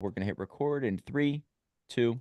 We're going to hit record in three, two.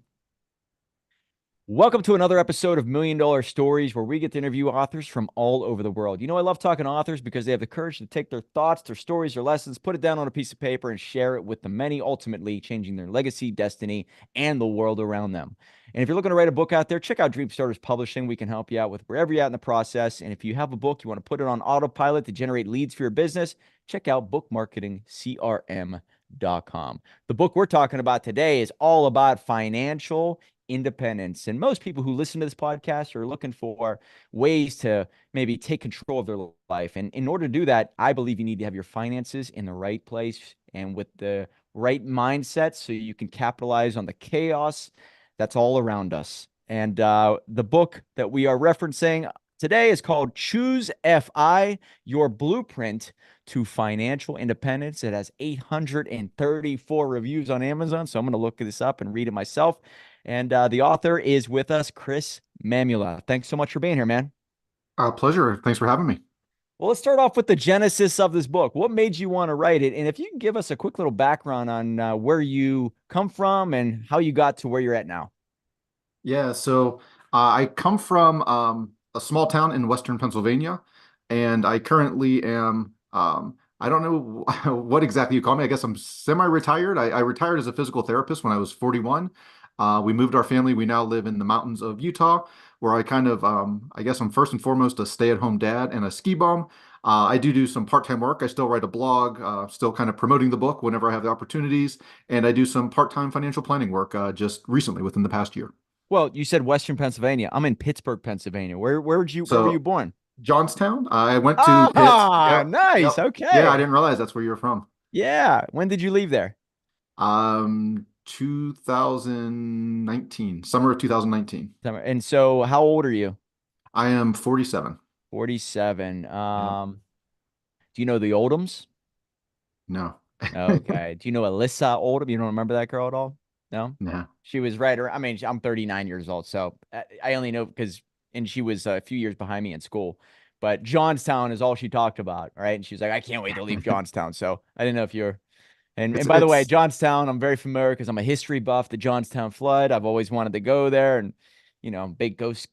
Welcome to another episode of Million Dollar Stories, where we get to interview authors from all over the world. I love talking to authors because they have the courage to take their thoughts, their stories, their lessons, put it down on a piece of paper, and share it with the many, ultimately changing their legacy, destiny, and the world around them. And if you're looking to write a book out there, check out Dream Starters Publishing. We can help you out with wherever you're at in the process. And if you have a book, you want to put it on autopilot to generate leads for your business, check out bookmarketingcrm.com. The book we're talking about today is all about financial independence. And most people who listen to this podcast are looking for ways to maybe take control of their life. And in order to do that, I believe you need to have your finances in the right place and with the right mindset so you can capitalize on the chaos that's all around us. And the book that we are referencing today is called Choose FI, Your Blueprint to Financial Independence. It has 834 reviews on Amazon. So I'm going to look this up and read it myself. And the author is with us, Chris Mamula. Thanks so much for being here, man. Pleasure. Thanks for having me. Well, let's start off with the genesis of this book. What made you want to write it? And if you can give us a quick little background on where you come from and how you got to where you're at now. I come from a small town in Western Pennsylvania, and I currently am, I don't know what exactly you call me. I guess I'm semi-retired. I retired as a physical therapist when I was 41. We moved our family. We now live in the mountains of Utah, where I kind of, I guess I'm first and foremost a stay-at-home dad and a ski bum. I do some part-time work. I still write a blog, still kind of promoting the book whenever I have the opportunities. And I do some part-time financial planning work just recently within the past year. Well, you said Western Pennsylvania. I'm in Pittsburgh, Pennsylvania. Where were you So born? Johnstown, I went to Pitt. Ah, Yep. nice. Yep. Yeah, I Okay. didn't realize that's where you're from. Yeah. When did you leave there? 2019, summer of 2019. And so how old are you? I am 47. 47. Yep. Do you know the Oldhams? No. Okay. Do you know Alyssa Oldham? You don't remember that girl at all? No? No. She was right. I mean, I'm 39 years old, so I only know because, and she was a few years behind me in school. But Johnstown is all she talked about, right? And she was like, I can't wait to leave Johnstown. So I didn't know if you're. And It's by the way, it's Johnstown, I'm very familiar because I'm a history buff. The Johnstown flood, I've always wanted to go there, and big ghost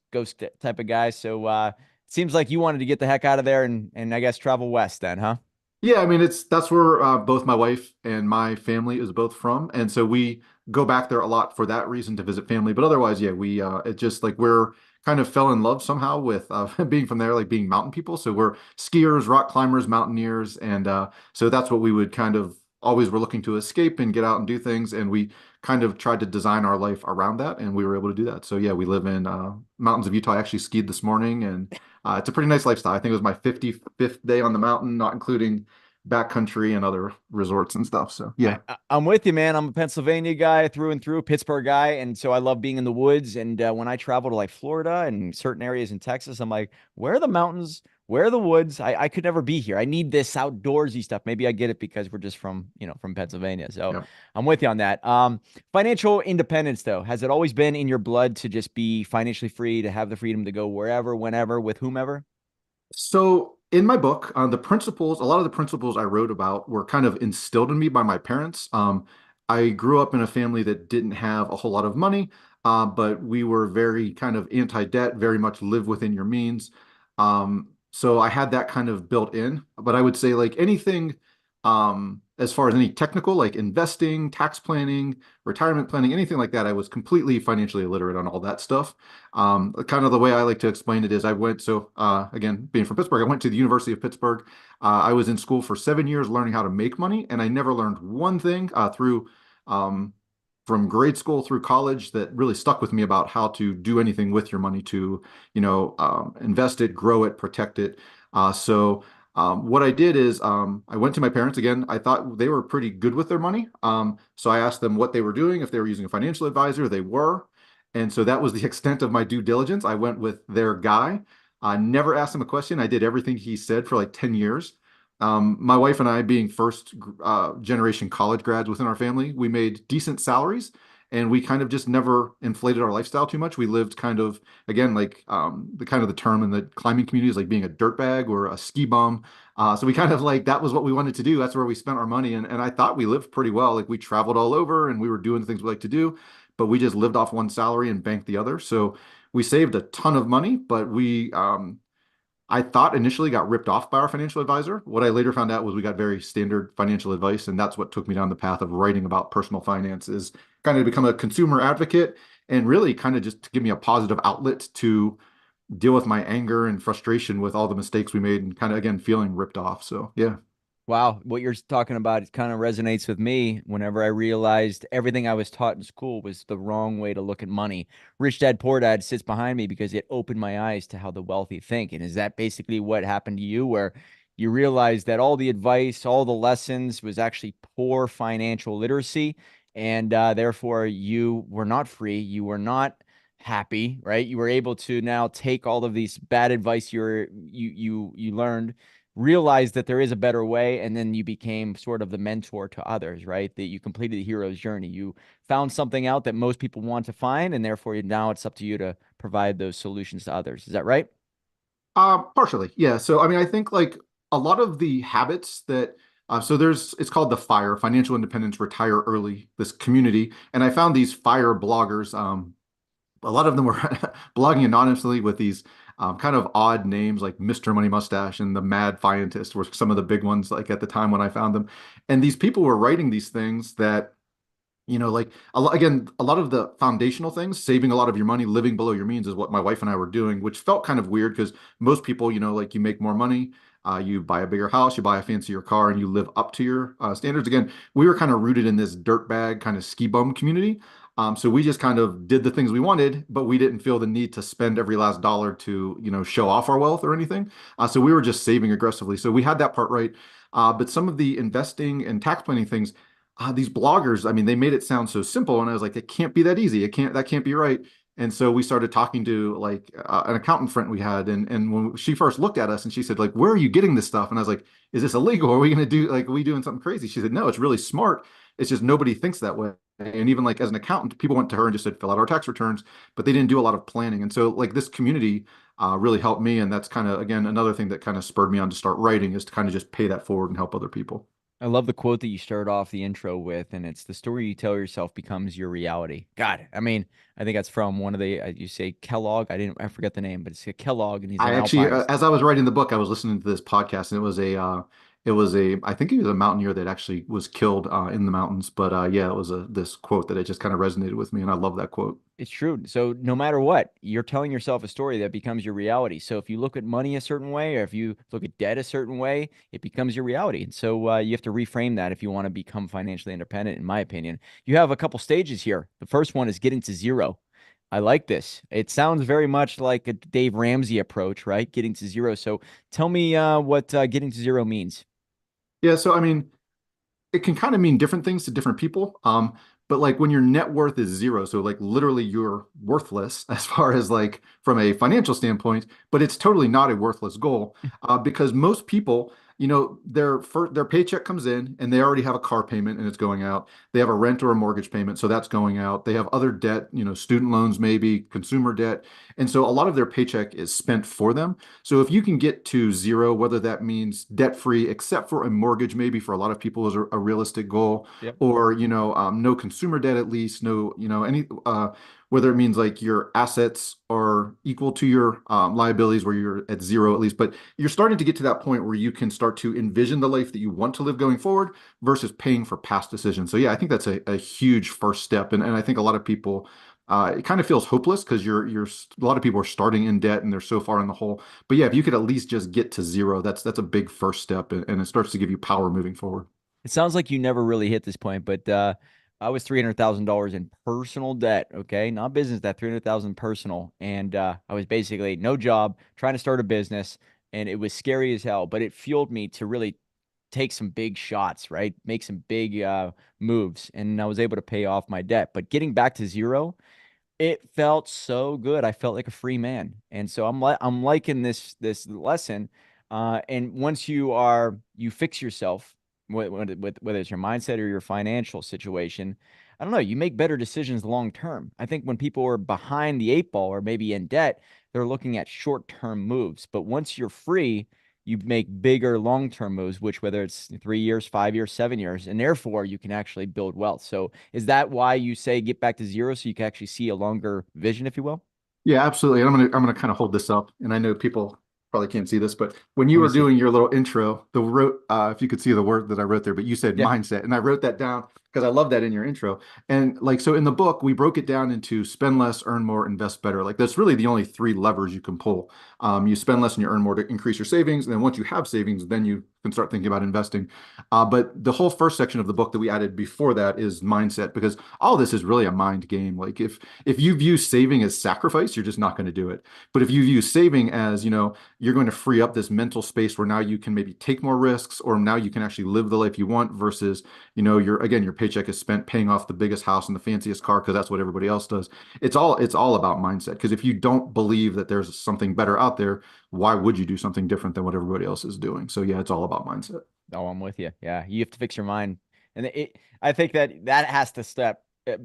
type of guy. So it seems like you wanted to get the heck out of there and I guess travel west then, huh? Yeah, I mean it's that's where both my wife and my family is both from, and so we go back there a lot for that reason to visit family. But otherwise, yeah, we it just like we're kind of fell in love somehow with being from there, like being mountain people. So we're skiers, rock climbers, mountaineers, and so that's what we would kind of always were looking to escape and get out and do things, and we kind of tried to design our life around that, and we were able to do that. So yeah, we live in mountains of Utah. I actually skied this morning, and it's a pretty nice lifestyle. I think it was my 55th day on the mountain, not including backcountry and other resorts and stuff. So I, yeah. I- I'm with you, man. I'm a Pennsylvania guy through and through, Pittsburgh guy, and so I love being in the woods. And when I travel to like Florida and certain areas in Texas, I'm like, where are the mountains? Where are the woods? I could never be here. I need this outdoorsy stuff. Maybe I get it because we're just from Pennsylvania. So Yeah. I'm with you on that. Financial independence, though, has it always been in your blood to just be financially free, to have the freedom to go wherever, whenever, with whomever? So in my book, the principles, a lot of the principles I wrote about were kind of instilled in me by my parents. I grew up in a family that didn't have a whole lot of money, but we were very kind of anti-debt, very much live within your means. So I had that kind of built in. But I would say like anything, as far as any technical, like investing, tax planning, retirement planning, anything like that, I was completely financially illiterate on all that stuff. Kind of the way I like to explain it is I went, so again, being from Pittsburgh, I went to the University of Pittsburgh. I was in school for 7 years learning how to make money, and I never learned one thing through um, from grade school through college that really stuck with me about how to do anything with your money to, invest it, grow it, protect it. What I did is I went to my parents again. I thought they were pretty good with their money. So I asked them what they were doing, if they were using a financial advisor. They were. And so that was the extent of my due diligence. I went with their guy. I never asked him a question. I did everything he said for like 10 years. My wife and I, being first generation college grads within our family, we made decent salaries and we kind of just never inflated our lifestyle too much. We lived kind of, again, like the kind of the term in the climbing community is like being a dirtbag or a ski bum. So we kind of like that was what we wanted to do. That's where we spent our money, and I thought we lived pretty well. Like we traveled all over, and we were doing the things we like to do, but we just lived off one salary and banked the other. So we saved a ton of money, but we I thought initially got ripped off by our financial advisor. What I later found out was we got very standard financial advice, and that's what took me down the path of writing about personal finance, is kind of to become a consumer advocate and really kind of just to give me a positive outlet to deal with my anger and frustration with all the mistakes we made and kind of again feeling ripped off. So yeah. Wow, what you're talking about kind of resonates with me whenever I realized everything I was taught in school was the wrong way to look at money. Rich Dad Poor Dad sits behind me because it opened my eyes to how the wealthy think. And is that basically what happened to you, where you realized that all the advice, all the lessons was actually poor financial literacy, and therefore you were not free, you were not happy, right? You were able to now take all of these bad advice you learned, realize that there is a better way, and then you became sort of the mentor to others, right? That you completed the hero's journey. You found something out that most people want to find, and therefore now it's up to you to provide those solutions to others. Is that right? Partially, yeah. So, I mean, I think like a lot of the habits that, so there's, it's called the FIRE, Financial Independence Retire Early, this community. And I found these FIRE bloggers. A lot of them were blogging anonymously with these kind of odd names like Mr. Money Mustache and the Mad Fientist were some of the big ones like at the time when I found them. And these people were writing these things that like again, a lot of the foundational things, saving a lot of your money, living below your means is what my wife and I were doing, which felt kind of weird because most people, like you make more money, you buy a bigger house, you buy a fancier car, and you live up to your standards. Again, we were kind of rooted in this dirtbag kind of ski bum community. So we just kind of did the things we wanted, but we didn't feel the need to spend every last dollar to, show off our wealth or anything. So we were just saving aggressively. So we had that part right. But some of the investing and tax planning things, these bloggers, I mean, they made it sound so simple, and I was like, it can't be that easy. That can't be right. And so we started talking to like an accountant friend we had, and when she first looked at us, and she said like, "Where are you getting this stuff?" And I was like, "Is this illegal? Are we going to do like, are we doing something crazy?" She said, "No, it's really smart. It's just nobody thinks that way." And even like as an accountant, people went to her and just said, "Fill out our tax returns," but they didn't do a lot of planning. And so like this community really helped me, and that's kind of again another thing that kind of spurred me on to start writing, is to kind of just pay that forward and help other people. I love the quote that you started off the intro with, and it's the story you tell yourself becomes your reality. God, I mean, I think that's from one of the, you say Kellogg. I forget the name, but it's a Kellogg, and he's I an actually, alpinist. as I was writing the book, I was listening to this podcast, and I think he was a mountaineer that actually was killed in the mountains. But yeah, it was this quote that it just kind of resonated with me, and I love that quote. It's true. So no matter what, you're telling yourself a story that becomes your reality. So if you look at money a certain way, or if you look at debt a certain way, it becomes your reality. And so you have to reframe that if you want to become financially independent, in my opinion. You have a couple stages here. The first one is getting to zero. I like this. It sounds very much like a Dave Ramsey approach, right? Getting to zero. So tell me what getting to zero means. Yeah, so I mean, it can kind of mean different things to different people. But like when your net worth is zero, so like literally you're worthless as far as like from a financial standpoint, but it's totally not a worthless goal because most people, their paycheck comes in and they already have a car payment and it's going out. They have a rent or a mortgage payment, so that's going out. They have other debt, student loans, maybe consumer debt. And so a lot of their paycheck is spent for them. So if you can get to zero, whether that means debt free, except for a mortgage, maybe for a lot of people is a realistic goal, Yep. or no consumer debt at least, no any whether it means like your assets are equal to your liabilities, where you're at zero at least, but you're starting to get to that point where you can start to envision the life that you want to live going forward versus paying for past decisions. So yeah, I think that's a huge first step, and I think a lot of people it kind of feels hopeless because you're a lot of people are starting in debt and they're so far in the hole. But yeah, if you could at least just get to zero, that's a big first step, and it starts to give you power moving forward. It sounds like you never really hit this point, but I was $300,000 in personal debt. Okay, not business debt, 300,000 personal, and I was basically no job, trying to start a business, and it was scary as hell. But it fueled me to really take some big shots, right? Make some big moves, and I was able to pay off my debt. But getting back to zero, it felt so good. I felt like a free man. And so I'm liking this lesson. And once you fix yourself, with whether it's your mindset or your financial situation, I don't know, you make better decisions long term. I think when people are behind the eight ball or maybe in debt, they're looking at short term moves. But once you're free, you make bigger long-term moves, which whether it's 3 years, 5 years, 7 years, and therefore you can actually build wealth. So is that why you say get back to zero so you can actually see a longer vision, if you will? Yeah, absolutely. And I'm gonna kind of hold this up. And I know people probably can't see this, but when you Let me were see. doing your little intro, the wrote if you could see the word that I wrote there, but you said Yeah. mindset, and I wrote that down because I love that in your intro. And like so in the book, we broke it down into spend less, earn more, invest better. Like that's really the only three levers you can pull. You spend less and you earn more to increase your savings, and then once you have savings, then you can start thinking about investing. But the whole first section of the book that we added before that is mindset, because all this is really a mind game. Like if you view saving as sacrifice, you're just not going to do it. But if you view saving as, you're going to free up this mental space where now you can maybe take more risks, or now you can actually live the life you want versus, your paycheck is spent paying off the biggest house and the fanciest car because that's what everybody else does. It's all about mindset. Because if you don't believe that there's something better out there, why would you do something different than what everybody else is doing? So yeah, it's all about mindset. Oh, I'm with you. Yeah, you have to fix your mind, and I think that has to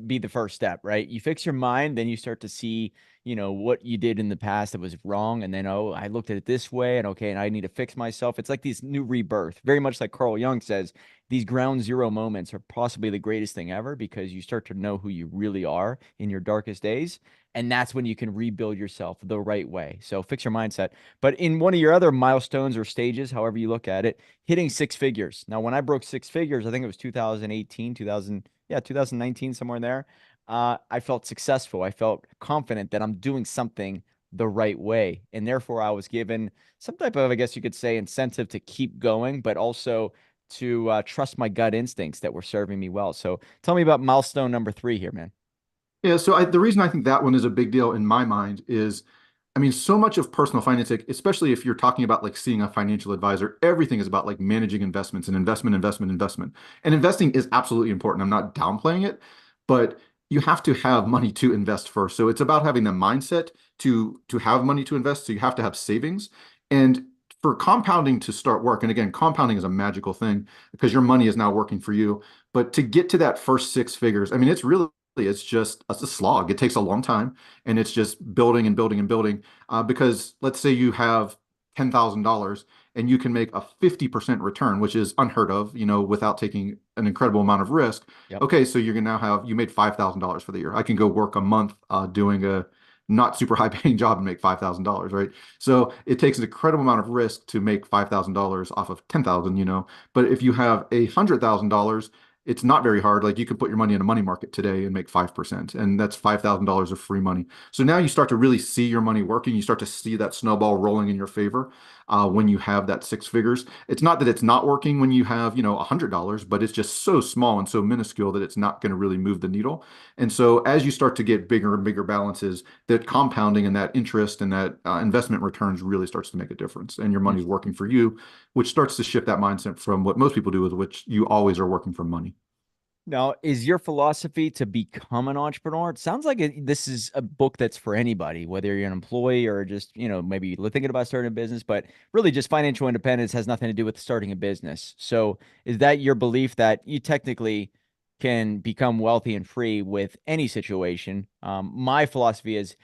be the first step, right? You fix your mind, then you start to see, what you did in the past that was wrong, and then oh, I looked at it this way, and okay, and I need to fix myself. It's like this new rebirth, very much like Carl Jung says. These ground zero moments are possibly the greatest thing ever because you start to know who you really are in your darkest days, and that's when you can rebuild yourself the right way. So fix your mindset. But in one of your other milestones or stages, however you look at it, hitting six figures. Now, when I broke six figures, I think it was 2018, 2000, yeah, 2019, somewhere in there. I felt successful. I felt confident that I'm doing something the right way. And therefore, I was given some type of, I guess you could say, incentive to keep going, but also to trust my gut instincts that were serving me well. So tell me about milestone number three here, man. Yeah, so the reason I think that one is a big deal in my mind is, I mean, so much of personal finance, like, especially if you're talking about like seeing a financial advisor, everything is about like managing investments and investment, investment, investment. And investing is absolutely important. I'm not downplaying it, but you have to have money to invest first. So it's about having the mindset to have money to invest. So you have to have savings. And for compounding to start work, and again, compounding is a magical thing because your money is now working for you. But to get to that first six figures, I mean, it's a slog. It takes a long time, and it's just building and building and building. Because let's say you have $10,000 and you can make a 50% return, which is unheard of, without taking an incredible amount of risk. Yep. Okay, so you can now you made $5,000 for the year. I can go work a month doing a not super high paying job and make $5,000, right? So it takes an incredible amount of risk to make $5,000 off of 10,000, But if you have $100,000, it's not very hard. Like you can put your money in a money market today and make 5%, and that's $5,000 of free money. So now you start to really see your money working. You start to see that snowball rolling in your favor when you have that six figures. It's not that it's not working when you have, $100, but it's just so small and so minuscule that it's not going to really move the needle. And so as you start to get bigger and bigger balances, that compounding and that interest and that investment returns really starts to make a difference, and your money's working for you, which starts to shift that mindset from what most people do, with which you always are working for money. Now, is your philosophy to become an entrepreneur? It sounds like this is a book that's for anybody, whether you're an employee or just, maybe you're thinking about starting a business, but really just financial independence has nothing to do with starting a business. So, is that your belief that you technically can become wealthy and free with any situation? My philosophy is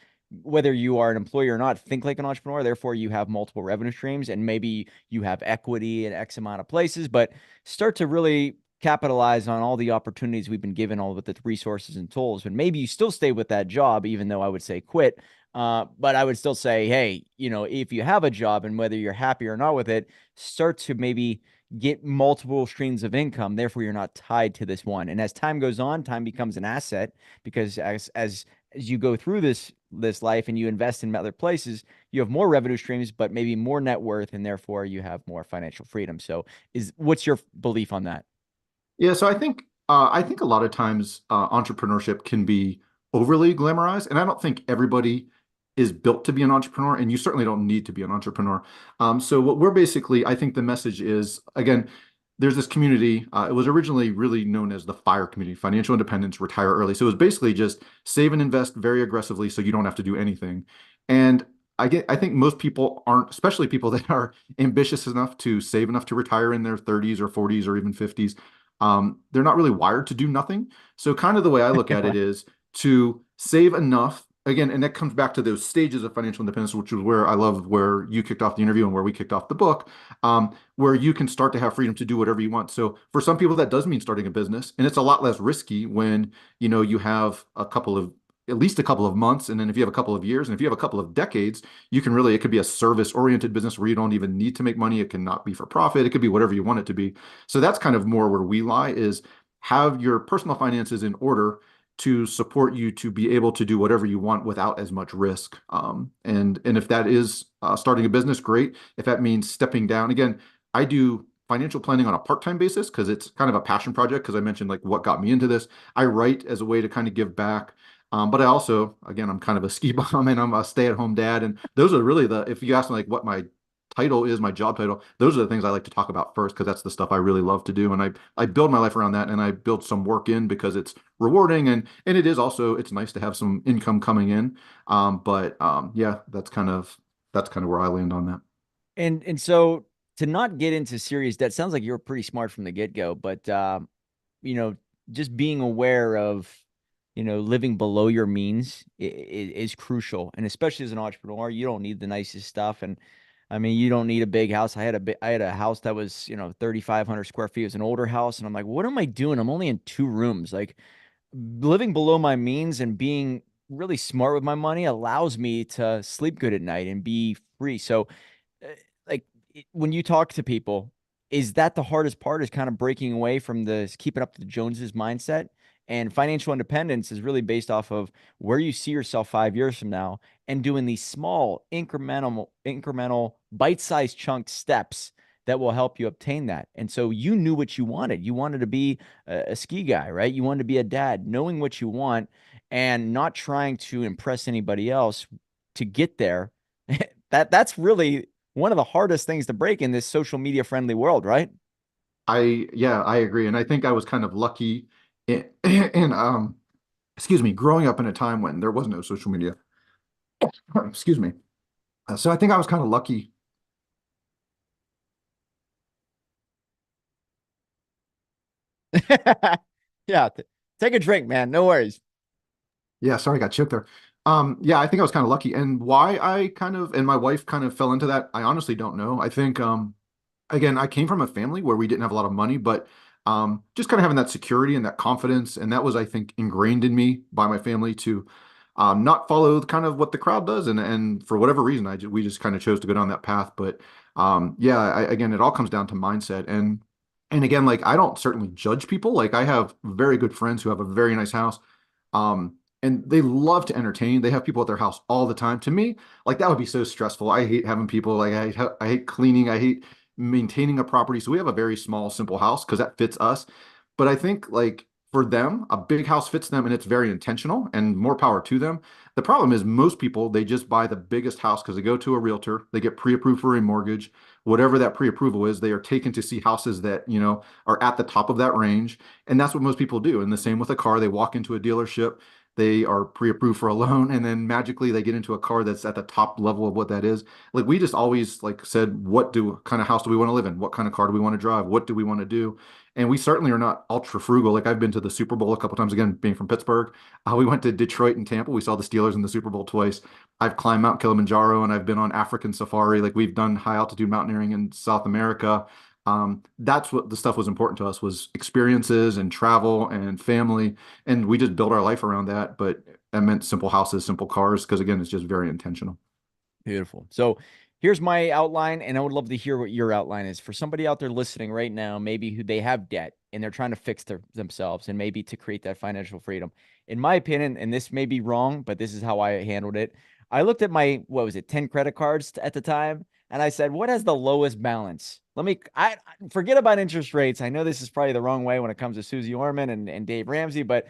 whether you are an employee or not, think like an entrepreneur. Therefore, you have multiple revenue streams and maybe you have equity in X amount of places, but start to really capitalize on all the opportunities we've been given, all with the resources and tools. But maybe you still stay with that job, even though I would say quit. But I would still say, hey, if you have a job and whether you're happy or not with it, start to maybe get multiple streams of income. Therefore, you're not tied to this one. And as time goes on, time becomes an asset because as you go through this life and you invest in other places, you have more revenue streams, but maybe more net worth, and therefore you have more financial freedom. So, what's your belief on that? Yeah, so I think a lot of times entrepreneurship can be overly glamorized, and I don't think everybody is built to be an entrepreneur, and you certainly don't need to be an entrepreneur. So what we're basically, I think the message is, again, there's this community. It was originally really known as the FIRE community, Financial Independence, Retire Early. So it was basically just save and invest very aggressively so you don't have to do anything. And I think most people aren't, especially people that are ambitious enough to save enough to retire in their 30s or 40s or even 50s. They're not really wired to do nothing. So kind of the way I look at it Right. is to save enough again, and that comes back to those stages of financial independence, which is where I love where you kicked off the interview and where we kicked off the book, where you can start to have freedom to do whatever you want. So for some people, that does mean starting a business, and it's a lot less risky when you have a couple of at least a couple of months, and then if you have a couple of years, and if you have a couple of decades, you can really it could be a service-oriented business where you don't even need to make money. It cannot be for profit. It could be whatever you want it to be. So that's kind of more where we lie is have your personal finances in order to support you to be able to do whatever you want without as much risk. And if that is starting a business, great. If that means stepping down, again, I do financial planning on a part-time basis because it's kind of a passion project. Because I mentioned like what got me into this. I write as a way to kind of give back. But I also, again, I'm kind of a ski bum and I'm a stay-at-home dad. And those are really if you ask me like what my title is, my job title, those are the things I like to talk about first because that's the stuff I really love to do. And I build my life around that and I build some work in because it's rewarding and it is also it's nice to have some income coming in. But yeah, that's kind of where I land on that. And so to not get into serious debt sounds like you're pretty smart from the get-go, but you know, just being aware of, living below your means is crucial. And especially as an entrepreneur, you don't need the nicest stuff. And I mean, you don't need a big house. I had a house that was, 3,500 square feet. It was an older house. And I'm like, what am I doing? I'm only in two rooms. Like living below my means and being really smart with my money allows me to sleep good at night and be free. So uh, like when you talk to people, is that the hardest part is kind of breaking away from the keeping up to the Joneses mindset? And financial independence is really based off of where you see yourself 5 years from now and doing these small incremental bite-sized chunk steps that will help you obtain that. And so you knew what you wanted. You wanted to be a ski guy, right? You wanted to be a dad, knowing what you want and not trying to impress anybody else to get there. That's really one of the hardest things to break in this social media friendly world, right? Yeah, I agree. And I think I was kind of lucky in excuse me, growing up in a time when there was no social media. Excuse me. So I think I was kind of lucky. Yeah, take a drink, man. No worries. Yeah, sorry, I got choked there. Yeah, I think I was kind of lucky. And why I kind of and my wife kind of fell into that, I honestly don't know. I think again, I came from a family where we didn't have a lot of money, but just kind of having that security and that confidence, and that was, I think, ingrained in me by my family to not follow kind of what the crowd does, and for whatever reason, we just kind of chose to go down that path. But yeah, again, it all comes down to mindset, and again, like I don't certainly judge people. Like I have very good friends who have a very nice house, and they love to entertain. They have people at their house all the time. To me, like that would be so stressful. I hate having people. Like I hate cleaning. I hate maintaining a property. So we have a very small, simple house because that fits us. But I think like for them, a big house fits them and it's very intentional and more power to them. The problem is most people, they just buy the biggest house because they go to a realtor, they get pre-approved for a mortgage, whatever that pre-approval is, they are taken to see houses that, are at the top of that range. And that's what most people do. And the same with a car, they walk into a dealership, they are pre-approved for a loan, and then magically they get into a car that's at the top level of what that is. Like we just always like said, what kind of house do we want to live in? What kind of car do we want to drive? What do we want to do? And we certainly are not ultra frugal. Like I've been to the Super Bowl a couple times again, being from Pittsburgh. We went to Detroit and Tampa. We saw the Steelers in the Super Bowl twice. I've climbed Mount Kilimanjaro and I've been on African safari. Like we've done high altitude mountaineering in South America. That's what the stuff was important to us was experiences and travel and family. And we just built our life around that. But that meant simple houses, simple cars, because again, it's just very intentional. Beautiful. So here's my outline, and I would love to hear what your outline is for somebody out there listening right now, maybe who they have debt and they're trying to fix themselves and maybe to create that financial freedom. In my opinion, and this may be wrong, but this is how I handled it. I looked at my, what was it, 10 credit cards at the time, and I said, what has the lowest balance? I forget about interest rates. I know this is probably the wrong way when it comes to Susie Orman and Dave Ramsey, but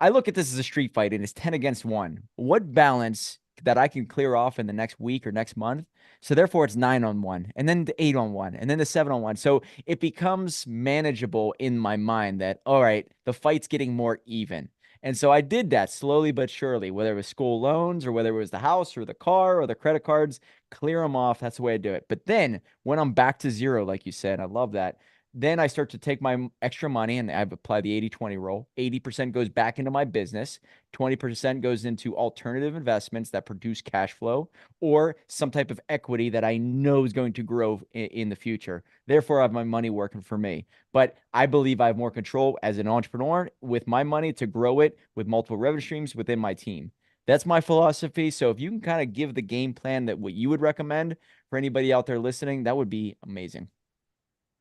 I look at this as a street fight and it's 10 against one. What balance that I can clear off in the next week or next month? So therefore it's 9-on-1 and then the 8-on-1 and then the 7-on-1. So it becomes manageable in my mind that, all right, the fight's getting more even. And so I did that slowly but surely, whether it was school loans or whether it was the house or the car or the credit cards, clear them off. That's the way I do it. But then when I'm back to zero, like you said, I love that. Then I start to take my extra money and I've applied the 80-20 rule. 80% goes back into my business, 20% goes into alternative investments that produce cash flow or some type of equity that I know is going to grow in the future. Therefore, I have my money working for me. But I believe I have more control as an entrepreneur with my money to grow it with multiple revenue streams within my team. That's my philosophy. So if you can kind of give the game plan that what you would recommend for anybody out there listening, that would be amazing.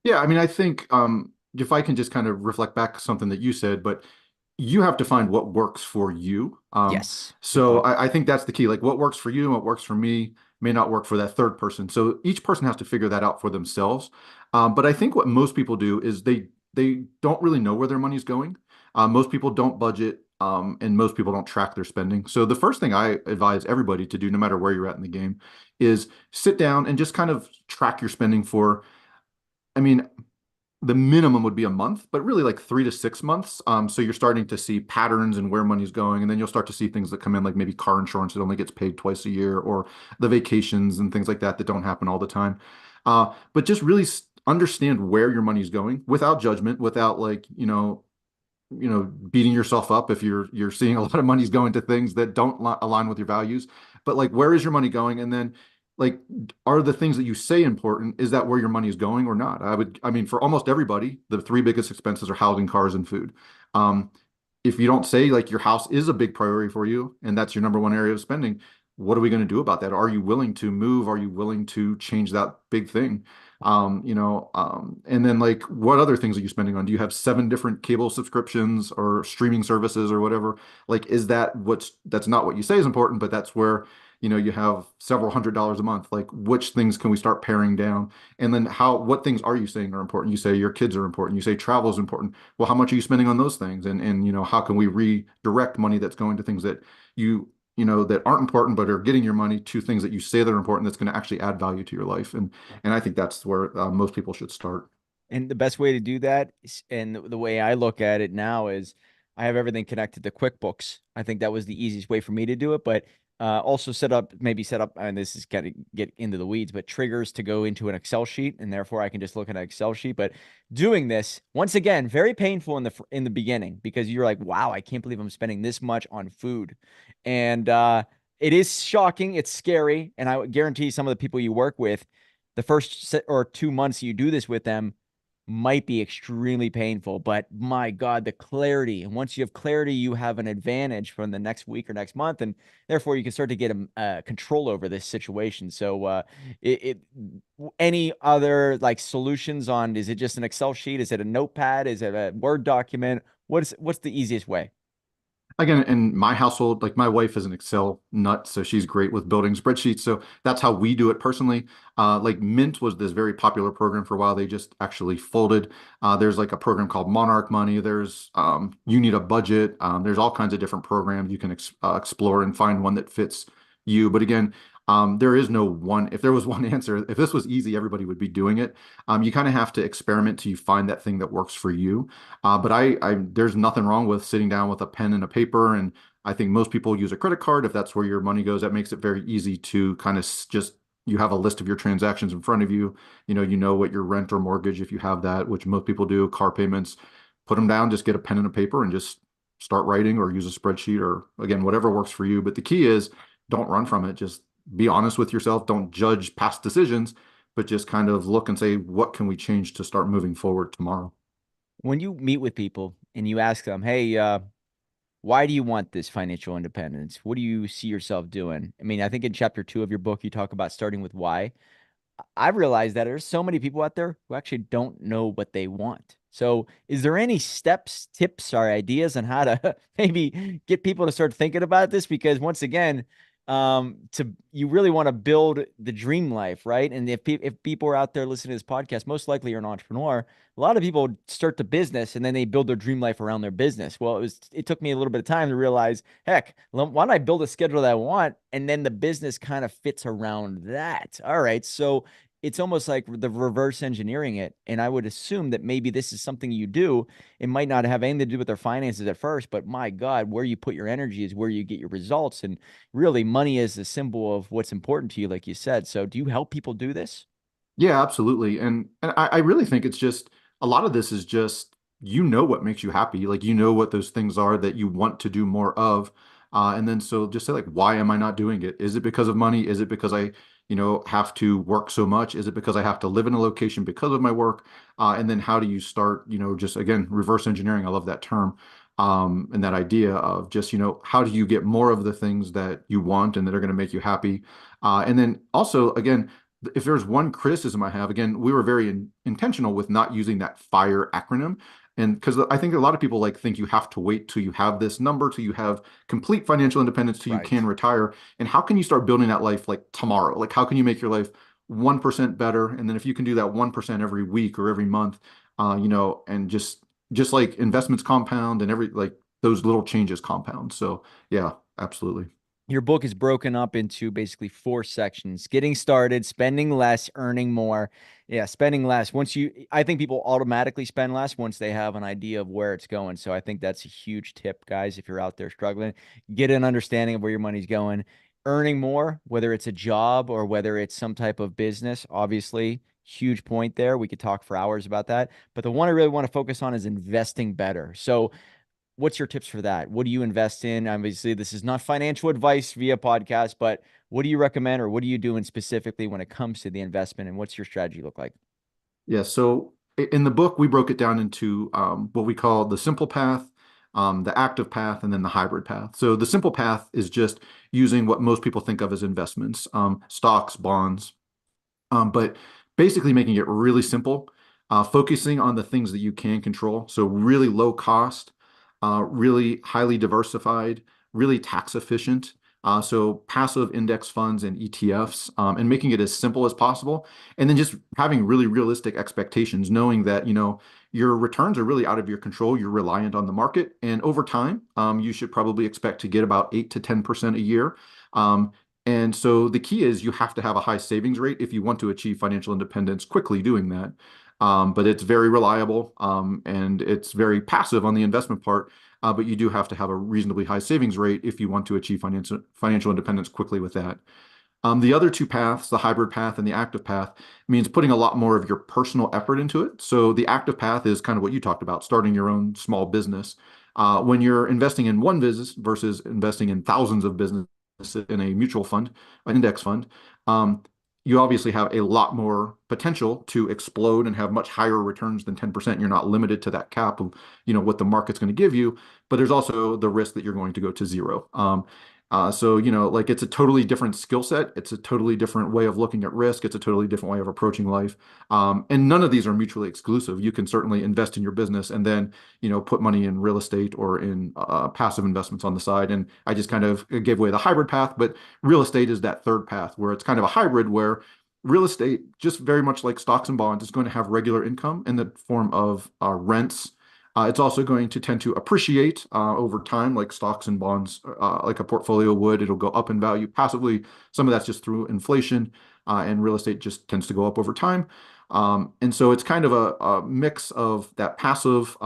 Yeah, I mean, I think if I can just kind of reflect back something that you said, but you have to find what works for you. Yes. Good So point. I think that's the key. Like what works for you and what works for me may not work for that third person. So each person has to figure that out for themselves. But I think what most people do is they don't really know where their money's going. Most people don't budget, and most people don't track their spending. So the first thing I advise everybody to do, no matter where you're at in the game, is sit down and just kind of track your spending for. I mean, the minimum would be a month, but really like 3 to 6 months. So you're starting to see patterns and where money's going, and then you'll start to see things that come in, like maybe car insurance that only gets paid twice a year, or the vacations and things like that that don't happen all the time. But just really understand where your money's going without judgment, without like, beating yourself up if you're seeing a lot of money's going to things that don't align with your values. But like, where is your money going? And then like, are the things that you say important? Is that where your money is going or not? I mean, for almost everybody, the three biggest expenses are housing, cars, and food. Um, if you don't say like your house is a big priority for you and that's your number one area of spending, what are we going to do about that? Are you willing to move? Are you willing to change that big thing? And then like what other things are you spending on? Do you have seven different cable subscriptions or streaming services or whatever? Like, is that's not what you say is important, but that's where, you have several $100s a month. Like, which things can we start paring down? And then what things are you saying are important? You say your kids are important. You say travel is important. Well, how much are you spending on those things? And how can we redirect money that's going to things that that aren't important but are getting your money to things that you say that are important that's going to actually add value to your life. And I think that's where most people should start. And the best way to do that, and the way I look at it now is I have everything connected to QuickBooks. I think that was the easiest way for me to do it, but also maybe set up, and this is going to get into the weeds, but triggers to go into an Excel sheet, and therefore I can just look at an Excel sheet. But doing this, once again, very painful in the beginning because you're like, wow, I can't believe I'm spending this much on food. And it is shocking, it's scary, and I would guarantee some of the people you work with, the first or 2 months you do this with them might be extremely painful, but my God, the clarity. And once you have clarity, you have an advantage from the next week or next month. And therefore you can start to get control over this situation. So, any other like solutions on, is it just an Excel sheet? Is it a notepad? Is it a Word document? What's the easiest way? Again, in my household, like my wife is an Excel nut, so she's great with building spreadsheets. So that's how we do it personally. Like Mint was this very popular program for a while. They just actually folded. There's like a program called Monarch Money. There's You Need a Budget. There's all kinds of different programs you can explore and find one that fits you. But again, there is no one. If there was one answer, if this was easy, everybody would be doing it. You kind of have to experiment till you find that thing that works for you. But there's nothing wrong with sitting down with a pen and a paper. And I think most people use a credit card. If that's where your money goes, that makes it very easy to kind of just, you have a list of your transactions in front of you. You know what your rent or mortgage, if you have that, which most people do, car payments, put them down, just get a pen and a paper and just start writing or use a spreadsheet or again, whatever works for you. But the key is don't run from it. Just be honest with yourself. Don't judge past decisions, but just kind of look and say, what can we change to start moving forward tomorrow? When you meet with people and you ask them, hey, why do you want this financial independence? What do you see yourself doing? I mean, I think in chapter 2 of your book, you talk about starting with why. I realize that there's so many people out there who actually don't know what they want. So, is there any steps, tips, or ideas on how to maybe get people to start thinking about this? Because once again, you really want to build the dream life, right? And if people are out there listening to this podcast, most likely you're an entrepreneur. A lot of people start the business and then they build their dream life around their business. Well, it took me a little bit of time to realize, heck, why don't I build a schedule that I want, and then the business kind of fits around that. All right, so it's almost like the reverse engineering it. And I would assume that maybe this is something you do. It might not have anything to do with their finances at first, but my God, where you put your energy is where you get your results. And really, money is a symbol of what's important to you, like you said. So, do you help people do this? Yeah, absolutely. And I really think it's just a lot of this is just, what makes you happy. Like, what those things are that you want to do more of. And then so just say like, why am I not doing it? Is it because of money? Is it because I, have to work so much? Is it because I have to live in a location because of my work? And then how do you start, just again, reverse engineering. I love that term. And that idea of just, how do you get more of the things that you want and that are going to make you happy? And then also, again, if there's one criticism I have, again, we were very intentional with not using that FIRE acronym. And because I think a lot of people like think you have to wait till you have this number, till you have complete financial independence, till you can Right. retire. And how can you start building that life like tomorrow? Like, how can you make your life 1% better? And then if you can do that 1% every week or every month, and just like investments compound and every like those little changes compound. So yeah, absolutely. Your book is broken up into basically four sections: getting started, spending less, earning more. Yeah, spending less. I think people automatically spend less once they have an idea of where it's going. So I think that's a huge tip, guys. If you're out there struggling, get an understanding of where your money's going. Earning more, whether it's a job or whether it's some type of business, obviously, huge point there. We could talk for hours about that. But the one I really want to focus on is investing better. So, what's your tips for that? What do you invest in? Obviously, this is not financial advice via podcast, but what do you recommend, or what are you doing specifically when it comes to the investment, and what's your strategy look like? Yeah, so in the book, we broke it down into what we call the simple path, the active path, and then the hybrid path. So the simple path is just using what most people think of as investments, stocks, bonds, but basically making it really simple, focusing on the things that you can control. So really low cost, really highly diversified, really tax efficient. So passive index funds and ETFs, and making it as simple as possible. And then just having really realistic expectations, knowing that, your returns are really out of your control. You're reliant on the market. And over time, you should probably expect to get about 8 to 10% a year. And so the key is you have to have a high savings rate if you want to achieve financial independence quickly doing that. But it's very reliable, and it's very passive on the investment part. But you do have to have a reasonably high savings rate if you want to achieve financial independence quickly with that. The other two paths, the hybrid path and the active path, means putting a lot more of your personal effort into it. So the active path is kind of what you talked about, starting your own small business. When you're investing in one business versus investing in thousands of businesses in a mutual fund, an index fund, um, you obviously have a lot more potential to explode and have much higher returns than 10%. You're not limited to that cap of, what the market's going to give you, but there's also the risk that you're going to go to zero. So, like it's a totally different skill set. It's a totally different way of looking at risk. It's a totally different way of approaching life. And none of these are mutually exclusive. You can certainly invest in your business and then, put money in real estate or in passive investments on the side. And I just kind of gave away the hybrid path, but real estate is that third path where it's kind of a hybrid where real estate, just very much like stocks and bonds, is going to have regular income in the form of rents. It's also going to tend to appreciate over time, like stocks and bonds, like a portfolio would. It'll go up in value passively. Some of that's just through inflation, and real estate just tends to go up over time. And so it's kind of a mix of that passive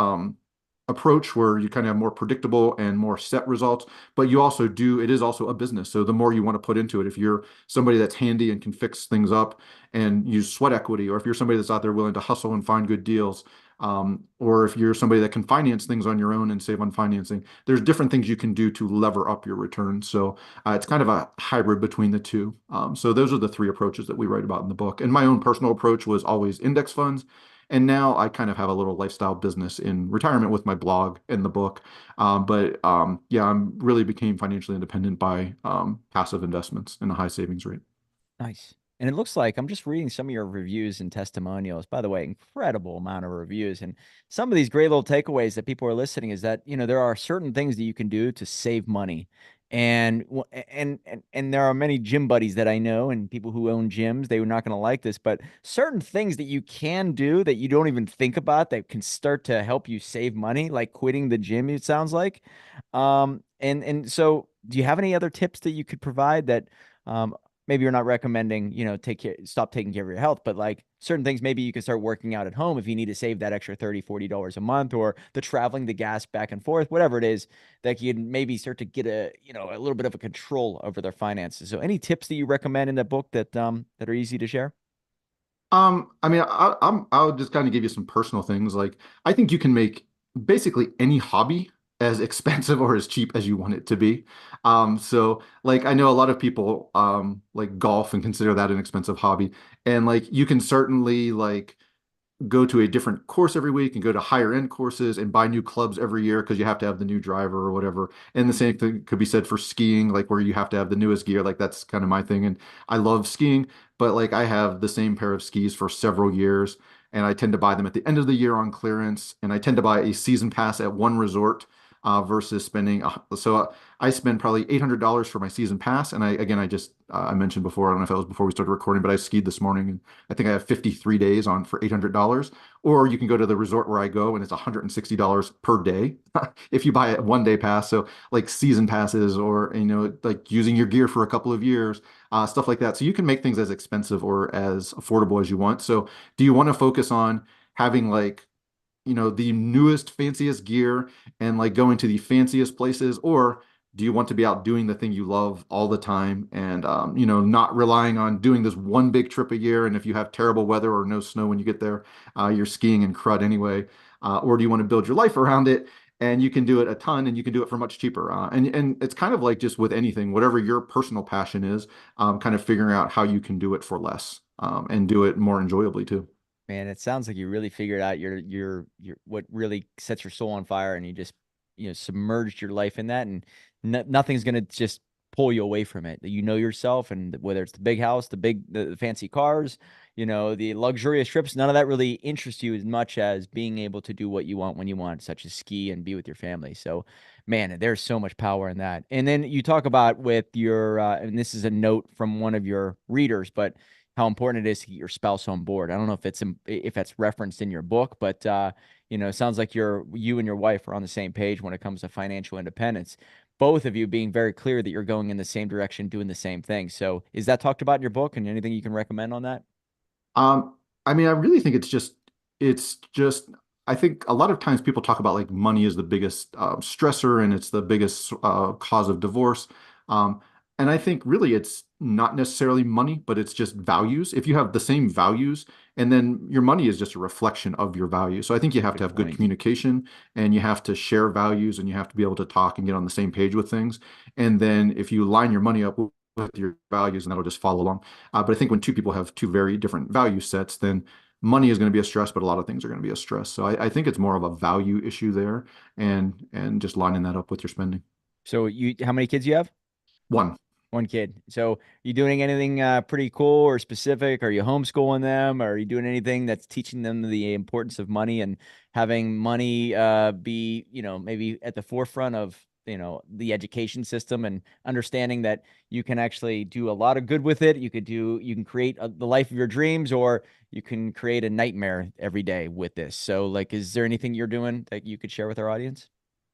approach where you kind of have more predictable and more set results, but it is also a business. So the more you want to put into it, if you're somebody that's handy and can fix things up and use sweat equity, or if you're somebody that's out there willing to hustle and find good deals, or if you're somebody that can finance things on your own and save on financing, there's different things you can do to lever up your returns. So it's kind of a hybrid between the two. So those are the three approaches that we write about in the book. And my own personal approach was always index funds. And now I kind of have a little lifestyle business in retirement with my blog and the book. But yeah, I'm really became financially independent by passive investments and a high savings rate. Nice. And it looks like I'm just reading some of your reviews and testimonials. By the way, incredible amount of reviews. And some of these great little takeaways that people are listening is that, there are certain things that you can do to save money. And there are many gym buddies that I know and people who own gyms, they were not going to like this, but certain things that you can do that you don't even think about that can start to help you save money, like quitting the gym, it sounds like. And so do you have any other tips that you could provide that um maybe you're not recommending, stop taking care of your health, but like certain things, maybe you can start working out at home if you need to save that extra $30, $40 a month, or the traveling, the gas back and forth, whatever it is, that you can maybe start to get a little bit of a control over their finances. So any tips that you recommend in the book that are easy to share? I mean, I'll just kind of give you some personal things. Like, I think you can make basically any hobby as expensive or as cheap as you want it to be. So like I know a lot of people like golf and consider that an expensive hobby. And like you can certainly like go to a different course every week and go to higher end courses and buy new clubs every year because you have to have the new driver or whatever. And the same thing could be said for skiing, like where you have to have the newest gear. Like that's kind of my thing. And I love skiing, but like I have the same pair of skis for several years and I tend to buy them at the end of the year on clearance. And I tend to buy a season pass at one resort versus spending. I spend probably $800 for my season pass. And I just, I mentioned before, I don't know if it was before we started recording, but I skied this morning and I think I have 53 days on for $800. Or you can go to the resort where I go and it's $160 per day if you buy a 1 day pass. So like season passes or, like using your gear for a couple of years, stuff like that. So you can make things as expensive or as affordable as you want. So do you want to focus on having like the newest, fanciest gear and like going to the fanciest places? Or do you want to be out doing the thing you love all the time and, not relying on doing this one big trip a year? And if you have terrible weather or no snow when you get there, you're skiing in crud anyway. Or do you want to build your life around it? And you can do it a ton and you can do it for much cheaper. And it's kind of like just with anything, whatever your personal passion is, kind of figuring out how you can do it for less, and do it more enjoyably too. Man, it sounds like you really figured out your what really sets your soul on fire, and you just submerged your life in that, and nothing's gonna just pull you away from it. You know yourself, and whether it's the big house, the fancy cars, the luxurious trips, none of that really interests you as much as being able to do what you want when you want, such as ski and be with your family. So, man, there's so much power in that. And then you talk about with your, and this is a note from one of your readers, but how important it is to get your spouse on board. I don't know if that's referenced in your book, but it sounds like you and your wife are on the same page when it comes to financial independence. Both of you being very clear that you're going in the same direction, doing the same thing. So, is that talked about in your book, and anything you can recommend on that? Um, I mean, I really think it's just, I think a lot of times people talk about like money is the biggest stressor and it's the biggest cause of divorce. Um, and I think really it's not necessarily money, but it's just values. If you have the same values, and then your money is just a reflection of your values. So I think you have to Good have good point. communication and you have to share values and you have to be able to talk and get on the same page with things. And then if you line your money up with your values, and that'll just follow along. But I think when two people have two very different value sets, then money is going to be a stress, but a lot of things are going to be a stress. So I think it's more of a value issue there, and just lining that up with your spending. So, how many kids you have? One. One kid. So, you doing anything pretty cool or specific? Are you homeschooling them? Are you doing anything that's teaching them the importance of money and having money be, maybe at the forefront of, the education system, and understanding that you can actually do a lot of good with it. You can create the life of your dreams, or you can create a nightmare every day with this. So, like, is there anything you're doing that you could share with our audience?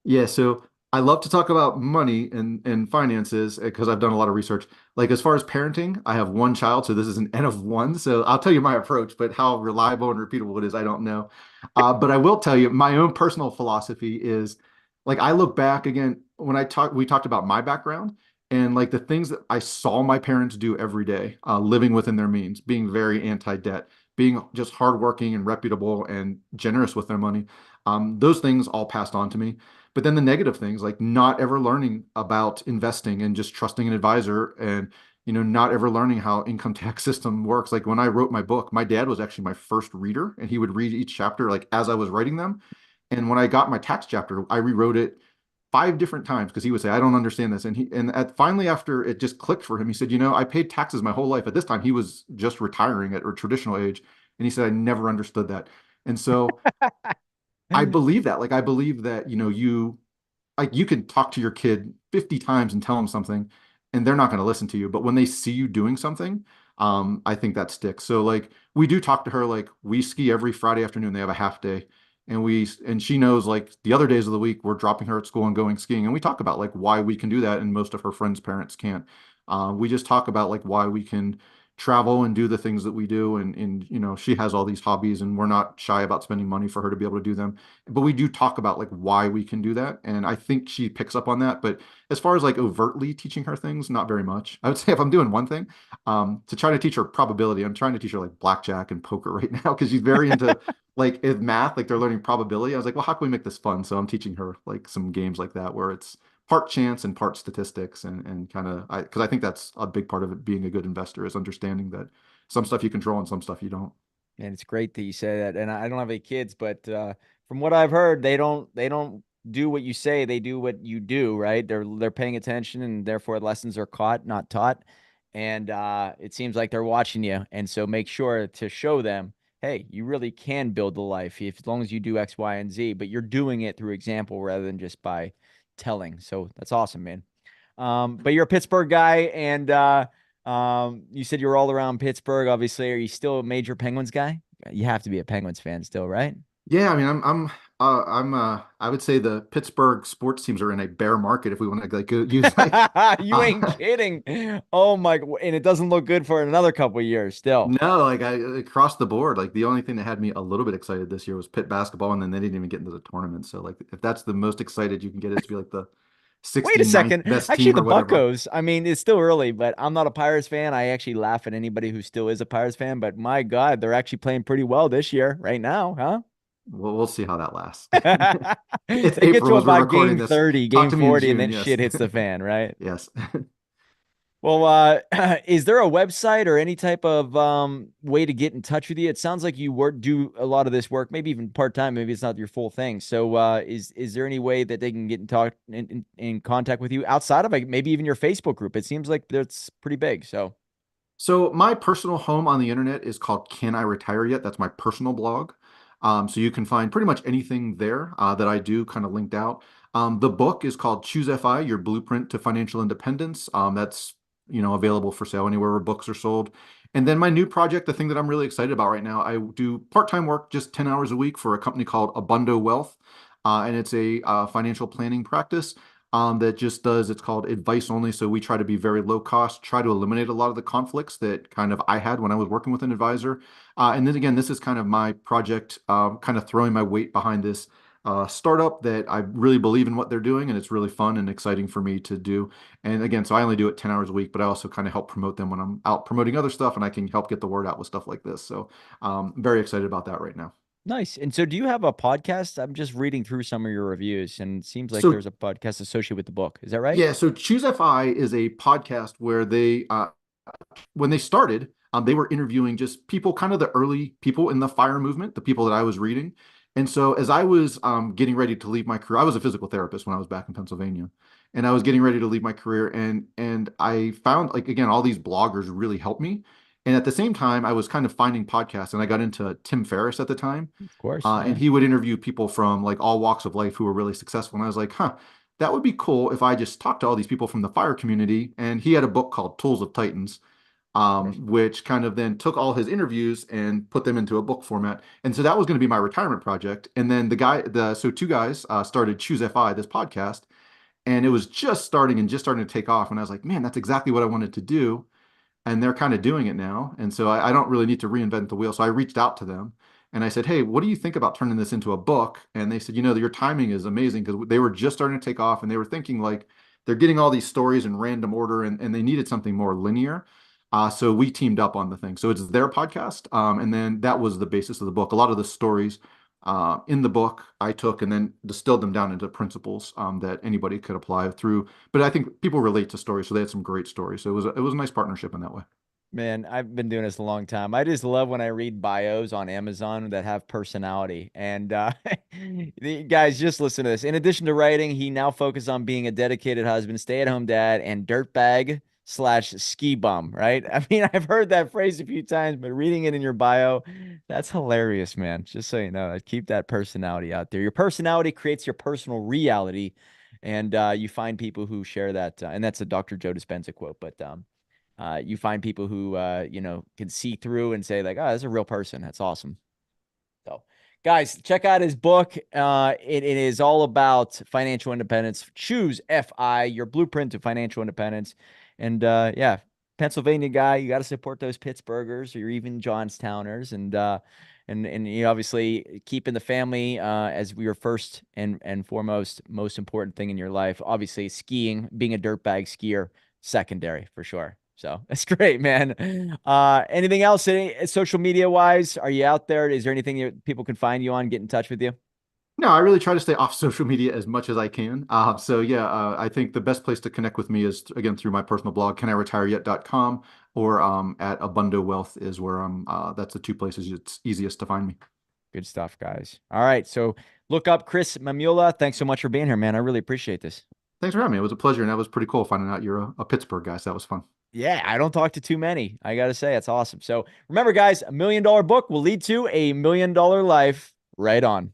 Yeah, so I love to talk about money and finances because I've done a lot of research. Like as far as parenting, I have one child, so this is an N of one. So I'll tell you my approach, but how reliable and repeatable it is, I don't know. But I will tell you my own personal philosophy is like I look back again when we talked about my background and like the things that I saw my parents do every day, living within their means, being very anti-debt, being just hardworking and reputable and generous with their money. Those things all passed on to me. But then the negative things, like not ever learning about investing and just trusting an advisor and, not ever learning how income tax system works. Like when I wrote my book, my dad was actually my first reader and he would read each chapter like as I was writing them. And when I got my tax chapter, I rewrote it 5 different times because he would say, I don't understand this. Finally after it just clicked for him, he said, I paid taxes my whole life. At this time, he was just retiring at a traditional age. And he said, I never understood that. And so I believe that. Like I believe that, you can talk to your kid 50 times and tell them something and they're not going to listen to you. But when they see you doing something, I think that sticks. So like we do talk to her, like we ski every Friday afternoon. They have a half day. And she knows like the other days of the week we're dropping her at school and going skiing. And we talk about like why we can do that and most of her friends' parents can't. We just talk about like why we can travel and do the things that we do. And she has all these hobbies, and we're not shy about spending money for her to be able to do them. But we do talk about like why we can do that. And I think she picks up on that. But as far as like overtly teaching her things, not very much. I would say if I'm doing one thing, to try to teach her probability, I'm trying to teach her like blackjack and poker right now because she's very into like in math, like they're learning probability. I was like, well, how can we make this fun? So I'm teaching her like some games like that where it's part chance and part statistics and kind of because I think that's a big part of it being a good investor is understanding that some stuff you control and some stuff you don't. And it's great that you say that. And I don't have any kids, but from what I've heard, they don't do what you say, they do what you do, right? They're paying attention and therefore lessons are caught, not taught. And it seems like they're watching you. And so make sure to show them, hey, you really can build the life if as long as you do X, Y, and Z, but you're doing it through example rather than just by telling. So that's awesome, man. But you're a Pittsburgh guy, and you said you're all around Pittsburgh. Obviously, are you still a major Penguins guy? You have to be a Penguins fan still, right? Yeah, I mean, I would say the Pittsburgh sports teams are in a bear market if we want to like use like, You ain't uh, kidding. Oh my, and it doesn't look good for another couple of years still. no, like across the board, like the only thing that had me a little bit excited this year was Pitt basketball, and then they didn't even get into the tournament. So like, if that's the most excited you can get is to be like the Wait a 69th second. best Actually, team the or whatever. Buccos. I mean, it's still early, but I'm not a Pirates fan. I actually laugh at anybody who still is a Pirates fan. But my God, they're actually playing pretty well this year, right now, huh? We'll see how that lasts. It's They get to April as we're about recording game this. 30, Talk game to me in 40, and June. then Yes. shit hits the fan, right? Yes. Well, is there a website or any type of way to get in touch with you? It sounds like you do a lot of this work, maybe even part time. Maybe it's not your full thing. So, is there any way that they can get in contact with you outside of like maybe even your Facebook group? It seems like that's pretty big. So, So my personal home on the internet is called Can I Retire Yet? That's my personal blog. So you can find pretty much anything there that I do kind of linked out. The book is called Choose FI, Your Blueprint to Financial Independence. That's available for sale anywhere where books are sold. And then my new project, the thing that I'm really excited about right now, I do part-time work, just 10 hours a week for a company called Abundo Wealth. And it's a financial planning practice that just does, it's called advice only. So we try to be very low cost, try to eliminate a lot of the conflicts that kind of I had when I was working with an advisor. And then again, this is kind of my project, kind of throwing my weight behind this startup that I really believe in what they're doing, and it's really fun and exciting for me to do. And again, so I only do it 10 hours a week, but I also kind of help promote them when I'm out promoting other stuff, and I can help get the word out with stuff like this. So very excited about that right now. nice. And so, do you have a podcast? I'm just reading through some of your reviews, and it seems like So there's a podcast associated with the book. Is that right? yeah, so Choose FI is a podcast where they when they started, they were interviewing just people, kind of the early people in the fire movement, the people that I was reading. And so as I was getting ready to leave my career, I was a physical therapist when I was back in Pennsylvania, and I was getting ready to leave my career, and I found like again all these bloggers really helped me. And at the same time, I was kind of finding podcasts, and I got into Tim Ferriss at the time, Of course. and Yeah. he would interview people from like all walks of life who were really successful. And I was like, huh, that would be cool if I just talked to all these people from the fire community. And he had a book called Tools of Titans, Of course. which kind of then took all his interviews and put them into a book format. And so that was going to be my retirement project. And then so two guys started Choose FI, this podcast, and it was just starting to take off. And I was like, man, that's exactly what I wanted to do, and they're kind of doing it now. And so I don't really need to reinvent the wheel. So I reached out to them and I said, hey, what do you think about turning this into a book? And they said, your timing is amazing, because they were just starting to take off, and they were thinking like they're getting all these stories in random order, and they needed something more linear. So we teamed up on the thing. So it's their podcast. And then that was the basis of the book. A lot of the stories in the book I took and then distilled them down into principles that anybody could apply through. But I think people relate to stories, so they had some great stories. So it was a nice partnership in that way. Man, I've been doing this a long time. I just love when I read bios on Amazon that have personality. And the guys, just listen to this. In addition to writing, he now focuses on being a dedicated husband, stay-at-home dad, and dirtbag slash ski bum, right? I mean, I've heard that phrase a few times, but reading it in your bio, that's hilarious, man. Just so you know, keep that personality out there. Your personality creates your personal reality, and you find people who share that. And that's a Dr. Joe Dispenza quote, but you find people who can see through and say like, oh, that's a real person. That's awesome. So, guys, check out his book. It is all about financial independence. Choose FI, your blueprint to financial independence. And yeah, Pennsylvania guy, you got to support those Pittsburghers or even Johnstowners, and you obviously keeping the family as your first and foremost most important thing in your life. Obviously, skiing, being a dirtbag skier, secondary for sure. So that's great, man. Anything else, social media wise? Are you out there? Is there anything people can find you on, get in touch with you? No, I really try to stay off social media as much as I can. So yeah, I think the best place to connect with me is again through my personal blog, caniretireyet.com, or at Abundo Wealth is where I'm. That's the two places it's easiest to find me. Good stuff, guys. All right, so look up Chris Mamula. Thanks so much for being here, man. I really appreciate this. Thanks for having me. It was a pleasure, and that was pretty cool finding out you're a Pittsburgh guy. So that was fun. Yeah, I don't talk to too many. I got to say, it's awesome. So remember, guys, $1 million book will lead to $1 million life. Right on.